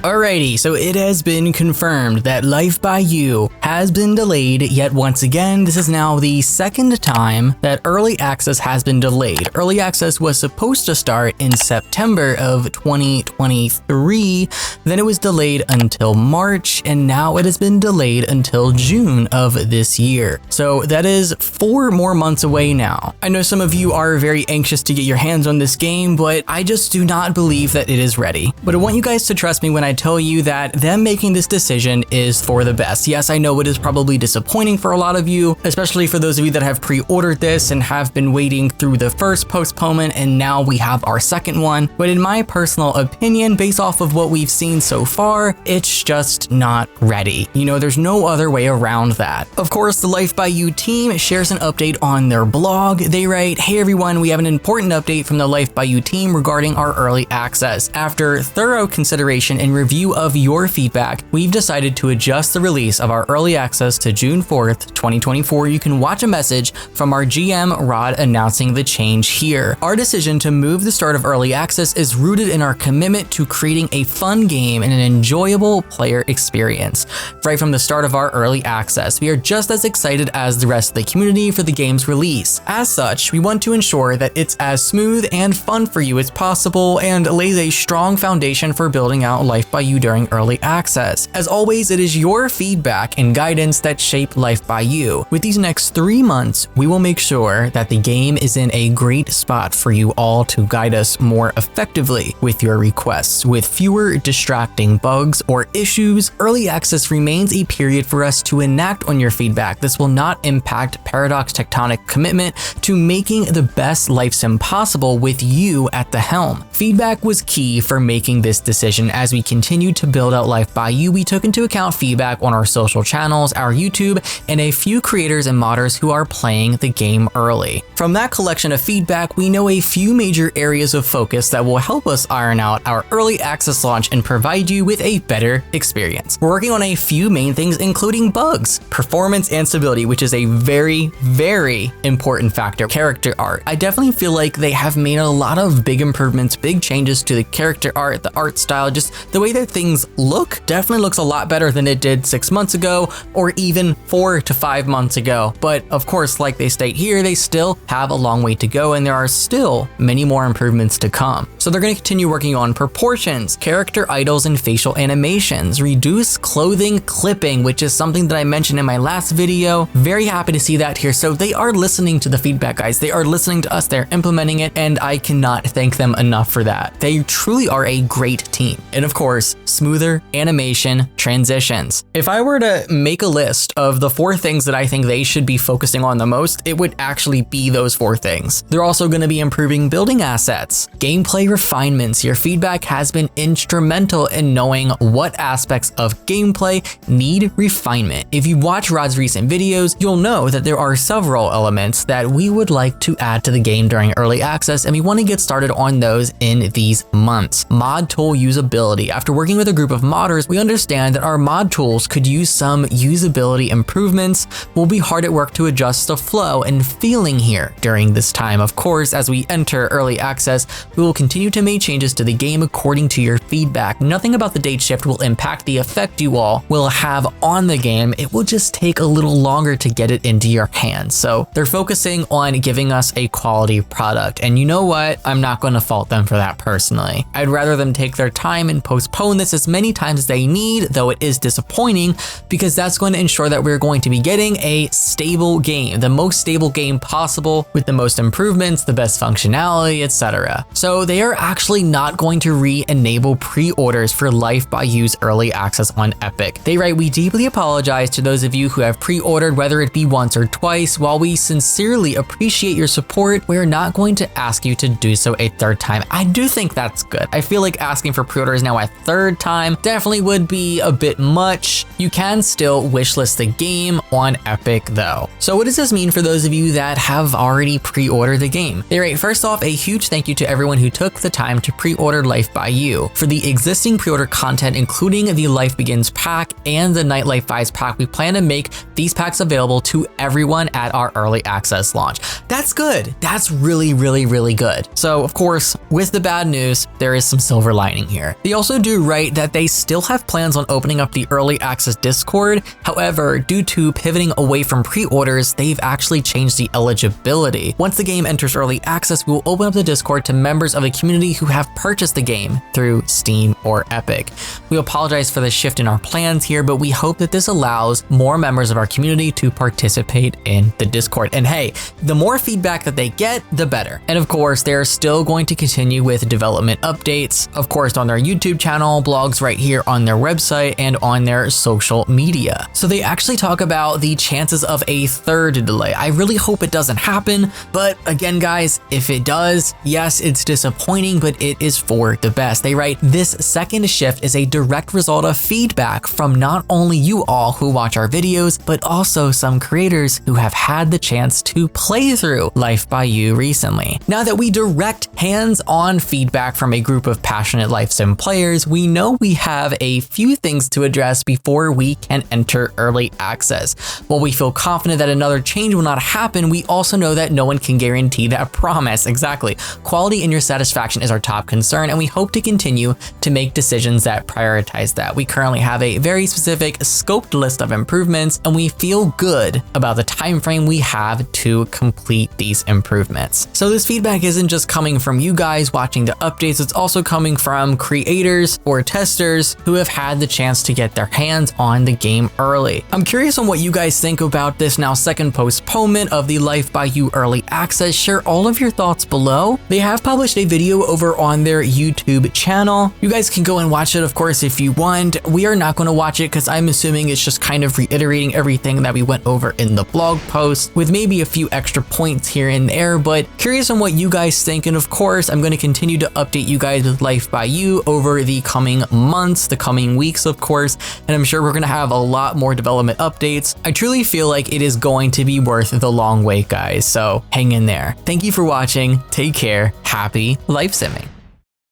Alrighty, so it has been confirmed that Life by You has been delayed yet once again. This is now the second time that early access has been delayed. Early access was supposed to start in September of 2023, then it was delayed until March, and now it has been delayed until June of this year. So that is 4 more months away now. I know some of you are very anxious to get your hands on this game, but I just do not believe that it is ready. But I want you guys to trust me when I tell you that them making this decision is for the best. Yes, I know it is probably disappointing for a lot of you, especially for those of you that have pre-ordered this and have been waiting through the first postponement, and now we have our second one. But in my personal opinion, based off of what we've seen so far, it's just not ready. You know, there's no other way around that. Of course, the Life by You team shares an update on their blog. They write, "Hey everyone, we have an important update from the Life by You team regarding our early access. After thorough consideration and review of your feedback, we've decided to adjust the release of our early access to June 4th, 2024. You can watch a message from our GM Rod announcing the change here. Our decision to move the start of early access is rooted in our commitment to creating a fun game and an enjoyable player experience. Right from the start of our early access, we are just as excited as the rest of the community for the game's release. As such, we want to ensure that it's as smooth and fun for you as possible and lays a strong foundation for building out Life by You during early access. As always, it is your feedback and guidance that shape Life by You. With these next 3 months, we will make sure that the game is in a great spot for you all to guide us more effectively with your requests. With fewer distracting bugs or issues, early access remains a period for us to enact on your feedback. This will not impact Paradox Tectonic commitment to making the best life sim possible with you at the helm. Feedback was key for making this decision. As we continued to build out Life by You, we took into account feedback on our social channels, our YouTube, and a few creators and modders who are playing the game early. From that collection of feedback, we know a few major areas of focus that will help us iron out our early access launch and provide you with a better experience. We're working on a few main things, including bugs, performance, and stability, which is a very, very important factor. Character art. I definitely feel like they have made a lot of big improvements, big changes to the character art, the art style, just the way that things look definitely looks a lot better than it did 6 months ago or even 4 to 5 months ago. But of course, like they state here, they still have a long way to go and there are still many more improvements to come. So they're going to continue working on proportions, character idles, and facial animations, reduce clothing clipping, which is something that I mentioned in my last video. Very happy to see that here. So they are listening to the feedback, guys. They are listening to us, they're implementing it, and I cannot thank them enough for that. They truly are a great team. And of course, smoother animation transitions. If I were to make a list of the 4 things that I think they should be focusing on the most, it would actually be those 4 things. They're also going to be improving building assets, gameplay refinements. Your feedback has been instrumental in knowing what aspects of gameplay need refinement. If you watch Rod's recent videos, you'll know that there are several elements that we would like to add to the game during early access, and we want to get started on those in these months. Mod tool usability. After working with a group of modders, we understand that our mod tools could use some usability improvements. We'll be hard at work to adjust the flow and feeling here during this time. Of course, as we enter early access, we will continue to make changes to the game according to your feedback. Nothing about the date shift will impact the effect you all will have on the game. It will just take a little longer to get it into your hands. So they're focusing on giving us a quality product. And you know what? I'm not going to fault them for that personally. I'd rather them take their time and postpone this as many times as they need, though it is disappointing because that's going to ensure that we're going to be getting a stable game, the most stable game possible with the most improvements, the best functionality, etc. So they are actually not going to re-enable pre-orders for Life by You's early access on Epic. They write, "We deeply apologize to those of you who have pre-ordered, whether it be once or twice. While we sincerely appreciate your support, we are not going to ask you to do so a 3rd time." I do think that's good. I feel like asking for pre-orders now a 3rd time definitely would be a bit much. You can still wishlist the game on on Epic though. So what does this mean for those of you that have already pre-ordered the game? Alright, first off, a huge thank you to everyone who took the time to pre-order Life by You. For the existing pre-order content, including the Life Begins pack and the Nightlife Vibes pack, we plan to make these packs available to everyone at our early access launch. That's good. That's really, really, really good. So of course, with the bad news, there is some silver lining here. They also do write that they still have plans on opening up the early access Discord. However, due to pivoting away from pre-orders, they've actually changed the eligibility. Once the game enters early access, we will open up the Discord to members of the community who have purchased the game through Steam or Epic. We apologize for the shift in our plans here, but we hope that this allows more members of our community to participate in the Discord. And hey, the more feedback that they get, the better. And of course, they're still going to continue with development updates, of course, on their YouTube channel, blogs right here on their website, and on their social media. So they actually talk about the chances of a third delay. I really hope it doesn't happen, but again, guys, if it does, yes, it's disappointing, but it is for the best. They write, this second shift is a direct result of feedback from not only you all who watch our videos, but also some creators who have had the chance to play through Life by You recently. Now that we direct hands-on feedback from a group of passionate Life Sim players, we know we have a few things to address before we can enter early access. While we feel confident that another change will not happen, we also know that no one can guarantee that promise. Exactly. Quality and your satisfaction is our top concern, and we hope to continue to make decisions that prioritize that. We currently have a very specific scoped list of improvements, and we feel good about the time frame we have to complete these improvements. So this feedback isn't just coming from you guys watching the updates, it's also coming from creators or testers who have had the chance to get their hands on the game early. I'm curious on what you guys think about this now second postponement of the Life by You early access. Share all of your thoughts below. They have published a video over on their YouTube channel. You guys can go and watch it, of course, if you want. We are not going to watch it because I'm assuming it's just kind of reiterating everything that we went over in the blog post with maybe a few extra points here and there, but curious on what you guys think. And of course, I'm going to continue to update you guys with Life by You over the coming months, the coming weeks, of course, and I'm sure we're going to have a lot more development updates. I truly feel like it is going to be worth the long wait, guys, so hang in there. Thank you for watching. Take care. Happy life simming.